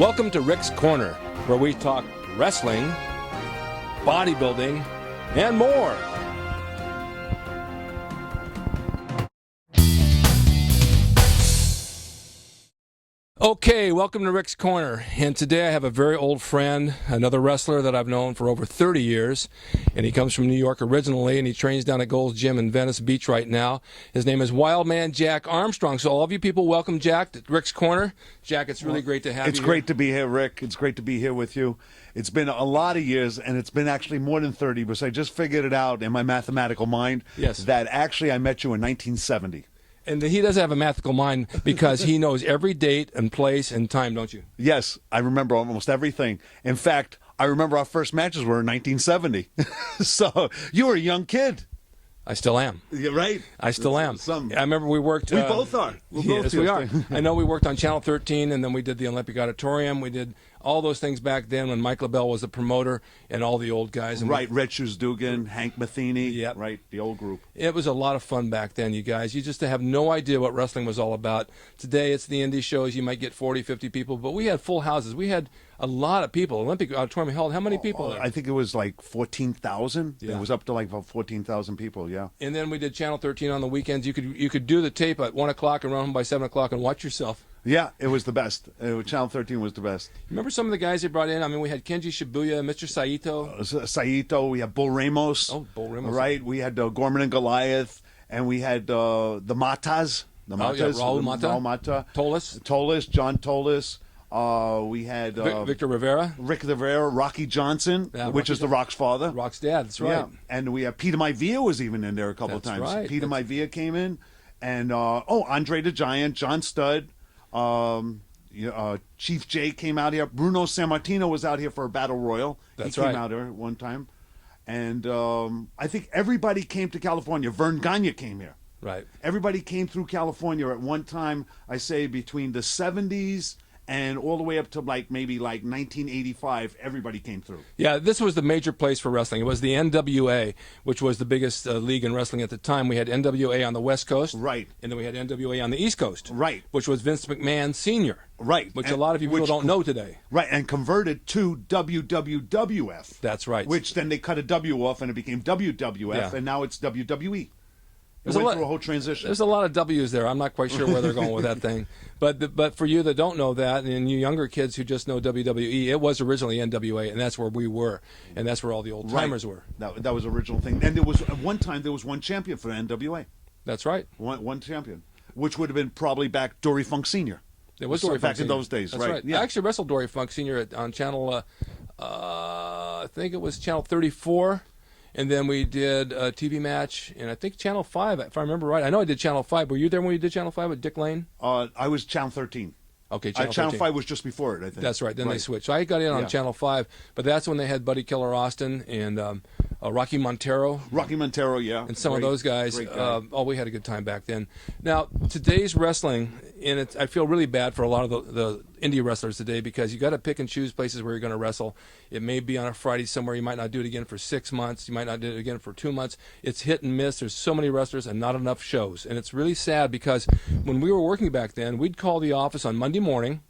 Welcome to Rick's Corner, where we talk wrestling, bodybuilding, and more. Okay, welcome to Rick's Corner, and today I have a very old friend, another wrestler that I've known for over 30 years, and he comes from New York originally, and he trains down at Gold's Gym in Venice Beach right now. His name is Wildman Jack Armstrong. So all of you people, welcome Jack to Rick's Corner. Jack, it's really great to have you. It's great to be here, Rick. It's great to be here with you. It's been a lot of years, and it's been actually more than 30, because I just figured it out in my mathematical mind that actually I met you in 1970. And he does have a mathematical mind because he knows every date and place and time, don't you? Yes, I remember almost everything. In fact, I remember our first matches were in 1970. So you were a young kid. I still am. You're right. I still am. I remember we worked. We both are. Yes, we are. I know we worked on Channel 13, and then we did the Olympic Auditorium. We did all those things back then when Mike LaBelle was the promoter and all the old guys. And Red Shoes Dugan, Hank Matheny. Yep. Right, the old group. It was a lot of fun back then, you guys. You just have no idea what wrestling was all about. Today, it's the indie shows. You might get 40, 50 people, but we had full houses. We had a lot of people. Olympic Auditorium held how many people there? I think it was like 14,000. Yeah. It was up to like about 14,000 people, yeah. And then we did Channel 13 on the weekends. You could do the tape at 1 o'clock and run home by 7 o'clock and watch yourself. Yeah, it was the best. Channel 13 was the best. Remember some of the guys they brought in? I mean, we had Kenji Shibuya, Mr. Saito. Saito, we had Bull Ramos. Oh, Bull Ramos. Right, we had Gorman and Goliath, and we had the Matas. The Matas. Raul Mata. Raul Mata. Tolis, John Tolis. We had Victor Rivera. Rick Rivera, Rocky Johnson, which is the Rock's father. Rock's dad, that's right. Yeah. And we had Peter Maivia was even in there a couple of times. Right. Peter Maivia came in, and Andre the Giant, John Studd, Chief J came out here. Bruno Sammartino was out here for a battle royal. That's he came out here one time, and I think everybody came to California. Vern Gagne came here. Right. Everybody came through California at one time. I say between the 70s and all the way up to maybe 1985, everybody came through. Yeah, this was the major place for wrestling. It was the NWA, which was the biggest league in wrestling at the time. We had NWA on the West Coast. Right. And then we had NWA on the East Coast. Right. Which was Vince McMahon Sr. Right. Which a lot of people don't know today. Right, and converted to WWWF. That's right. Which then they cut a W off and it became WWF, and now it's WWE. It went through a whole transition. There's a lot of W's there. I'm not quite sure where they're going with that thing. But for you that don't know that, and you younger kids who just know WWE, it was originally NWA, and that's where we were, and that's where all the old timers were. That was the original thing. And there was at one time there was one champion for the NWA. That's right. One champion, which would have been probably back Dory Funk Sr. It was Dory Funk back in those days, that's right? Yeah. I actually wrestled Dory Funk Sr. on channel, I think it was channel 34. And then we did a TV match, and I think Channel 5, if I remember right. I know I did Channel 5. Were you there when you did Channel 5 with Dick Lane? I was Channel 13. Okay, Channel 13. Channel 5 was just before it, I think. That's right. Then they switched. So I got in on Channel 5, but that's when they had Buddy Killer Austin and Rocky Montero. Rocky Montero, yeah. And some of those guys. We had a good time back then. Now, today's wrestling, and I feel really bad for a lot of the indie wrestlers today because you got to pick and choose places where you're going to wrestle. It may be on a Friday somewhere. You might not do it again for 6 months. You might not do it again for 2 months. It's hit and miss. There's so many wrestlers and not enough shows. And it's really sad because when we were working back then, we'd call the office on Monday morning,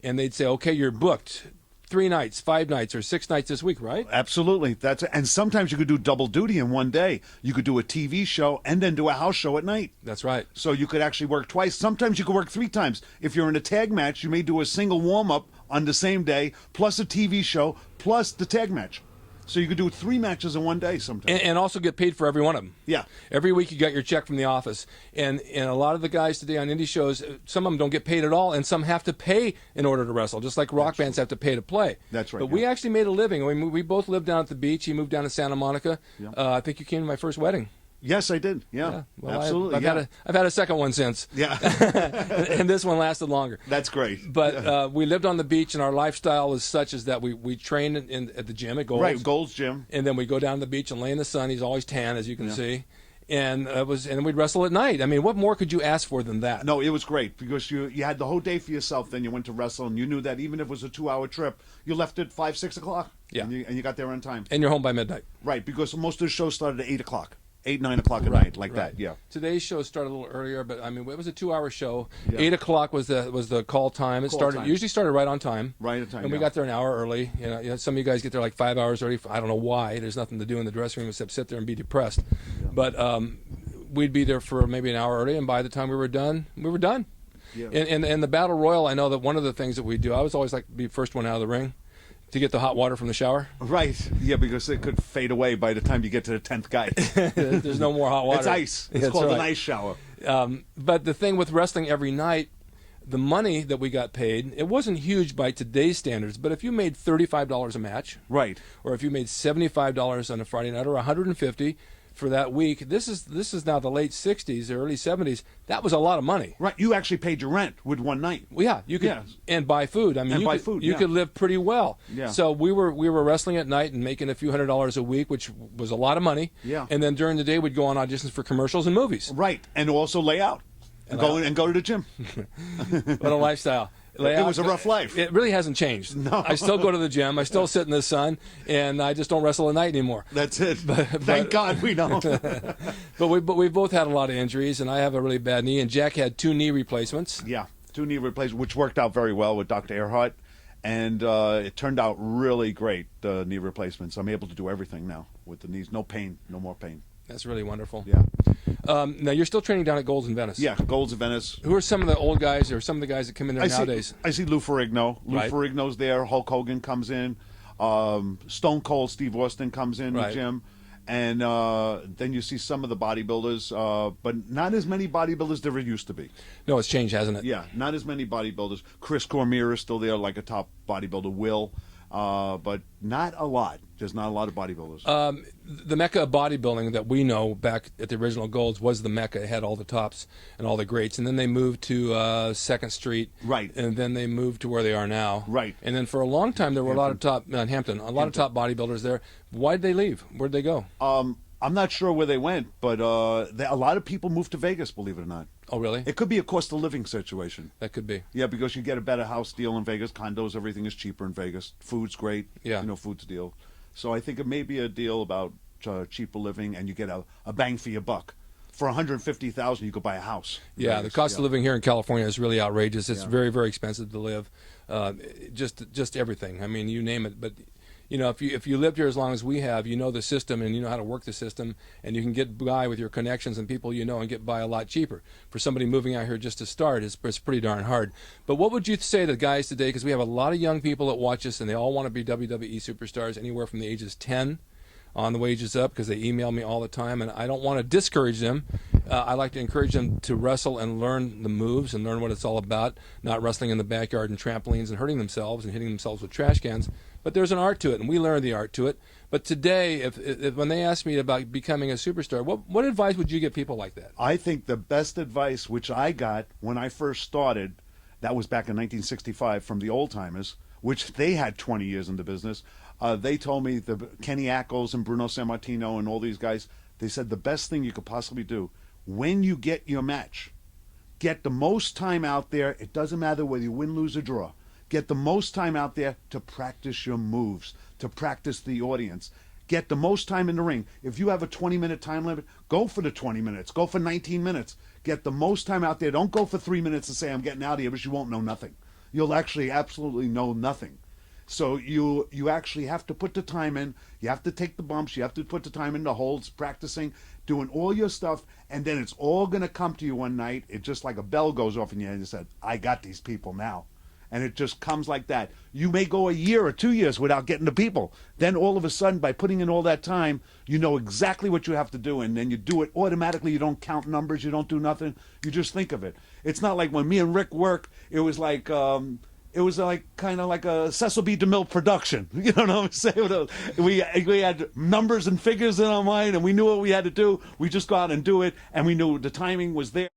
and they'd say, okay, you're booked 3 nights, 5 nights, or 6 nights this week, right? Absolutely. And sometimes you could do double duty in one day. You could do a TV show and then do a house show at night. That's right. So you could actually work twice. Sometimes you could work 3 times. If you're in a tag match, you may do a single warm-up on the same day, plus a TV show, plus the tag match. So you could do 3 matches in one day sometimes. And also get paid for every one of them. Yeah. Every week you got your check from the office. And a lot of the guys today on indie shows, some of them don't get paid at all, and some have to pay in order to wrestle, just like rock bands have to pay to play. That's right. But we actually made a living. We both lived down at the beach. He moved down to Santa Monica. Yeah. I think you came to my first wedding. Yes, I did. Yeah, well, absolutely. I've had a second one since. Yeah. And this one lasted longer. That's great. But we lived on the beach, and our lifestyle is such as that we train at the gym at Gold's. Right, Gold's Gym. And then we go down to the beach and lay in the sun. He's always tan, as you can see. And we'd wrestle at night. I mean, what more could you ask for than that? No, it was great because you had the whole day for yourself. Then you went to wrestle, and you knew that even if it was a 2-hour trip, you left at 5, 6 o'clock. Yeah. And you got there on time. And you're home by midnight. Right, because most of the shows started at 8 o'clock. 8, 9 o'clock at night, like that. Yeah. Today's show started a little earlier, but I mean, it was a 2-hour show. Yeah. 8 o'clock was the call time. It usually started right on time. Right on time. And we got there an hour early. You know, some of you guys get there like 5 hours early. I don't know why. There's nothing to do in the dressing room except sit there and be depressed. Yeah. But we'd be there for maybe an hour early, and by the time we were done, we were done. Yeah. And the Battle Royal, I know that one of the things that we do, I was always like to be the first one out of the ring to get the hot water from the shower. Right. Yeah, because it could fade away by the time you get to the 10th guy. There's no more hot water. It's ice. It's called an ice shower. But the thing with wrestling every night, the money that we got paid, it wasn't huge by today's standards, but if you made $35 a match, right, or if you made $75 on a Friday night, or $150 for that week, this is now the late 60s, early 70s. That was a lot of money. Right, you actually paid your rent with one night. Well, yeah, you could, and buy food. I mean, you could live pretty well. Yeah. So we were wrestling at night and making a few $100s a week, which was a lot of money. Yeah. And then during the day, we'd go on auditions for commercials and movies. Right, and also lay out and go to the gym. What a lifestyle. It was a rough life. It really hasn't changed. No. I still go to the gym. I still sit in the sun, and I just don't wrestle at night anymore. That's it. Thank God we don't. But we've both had a lot of injuries, and I have a really bad knee, and Jack had 2 knee replacements. Yeah, 2 knee replacements, which worked out very well with Dr. Earhart, and it turned out really great, the knee replacements. I'm able to do everything now with the knees. No pain, no more pain. That's really wonderful. Yeah. Now, you're still training down at Gold's in Venice. Yeah, Gold's in Venice. Who are some of the old guys or some of the guys that come in there nowadays? I see Lou Ferrigno. Lou Ferrigno's there. Hulk Hogan comes in. Stone Cold Steve Austin comes in the gym. And then you see some of the bodybuilders, but not as many bodybuilders there used to be. No, it's changed, hasn't it? Yeah, not as many bodybuilders. Chris Cormier is still there, like a top bodybuilder. Will. But not a lot. There's not a lot of bodybuilders. The mecca of bodybuilding that we know back at the original Golds was the mecca. It had all the tops and all the greats. And then they moved to 2nd Street. Right. And then they moved to where they are now. Right. And then for a long time there were a lot of top, Hampton, a lot of top bodybuilders there. Why'd they leave? Where'd they go? I'm not sure where they went, but a lot of people moved to Vegas, believe it or not. Oh, really? It could be a cost of living situation. That could be. Yeah, because you get a better house deal in Vegas. Condos, everything is cheaper in Vegas. Food's great. Yeah. Food's a deal. So I think it may be a deal about cheaper living, and you get a bang for your buck. For $150,000, you could buy a house. Yeah, Vegas. The cost of living here in California is really outrageous. It's very, very expensive to live. Just everything. I mean, you name it. But if you lived here as long as we have, you know the system and you know how to work the system, and you can get by with your connections and people and get by a lot cheaper. For somebody moving out here just to start, it's pretty darn hard. But what would you say to guys today, because we have a lot of young people that watch us and they all want to be WWE superstars, anywhere from the ages 10 on the wages up, because they email me all the time, and I don't want to discourage them. I like to encourage them to wrestle and learn the moves and learn what it's all about, not wrestling in the backyard and trampolines and hurting themselves and hitting themselves with trash cans. But there's an art to it, and we learn the art to it. But today, if when they ask me about becoming a superstar, what advice would you give people like that? I think the best advice, which I got when I first started, that was back in 1965 from the old timers, which they had 20 years in the business. They told me, Kenny Ackles and Bruno Sammartino and all these guys, they said the best thing you could possibly do, when you get your match, get the most time out there. It doesn't matter whether you win, lose, or draw. Get the most time out there to practice your moves, to practice the audience. Get the most time in the ring. If you have a 20-minute time limit, go for the 20 minutes. Go for 19 minutes. Get the most time out there. Don't go for 3 minutes and say, I'm getting out of here, because you won't know nothing. You'll actually absolutely know nothing. So you actually have to put the time in. You have to take the bumps. You have to put the time in the holds, practicing, doing all your stuff, and then it's all going to come to you one night. It's just like a bell goes off in your head and you said, I got these people now. And it just comes like that. You may go a year or 2 years without getting the people. Then all of a sudden, by putting in all that time, you know exactly what you have to do, and then you do it automatically. You don't count numbers. You don't do nothing. You just think of it. It's not like when me and Rick work, it was like kind of like a Cecil B. DeMille production. You know what I'm saying? We had numbers and figures in our mind, and we knew what we had to do. We just go out and do it, and we knew the timing was there.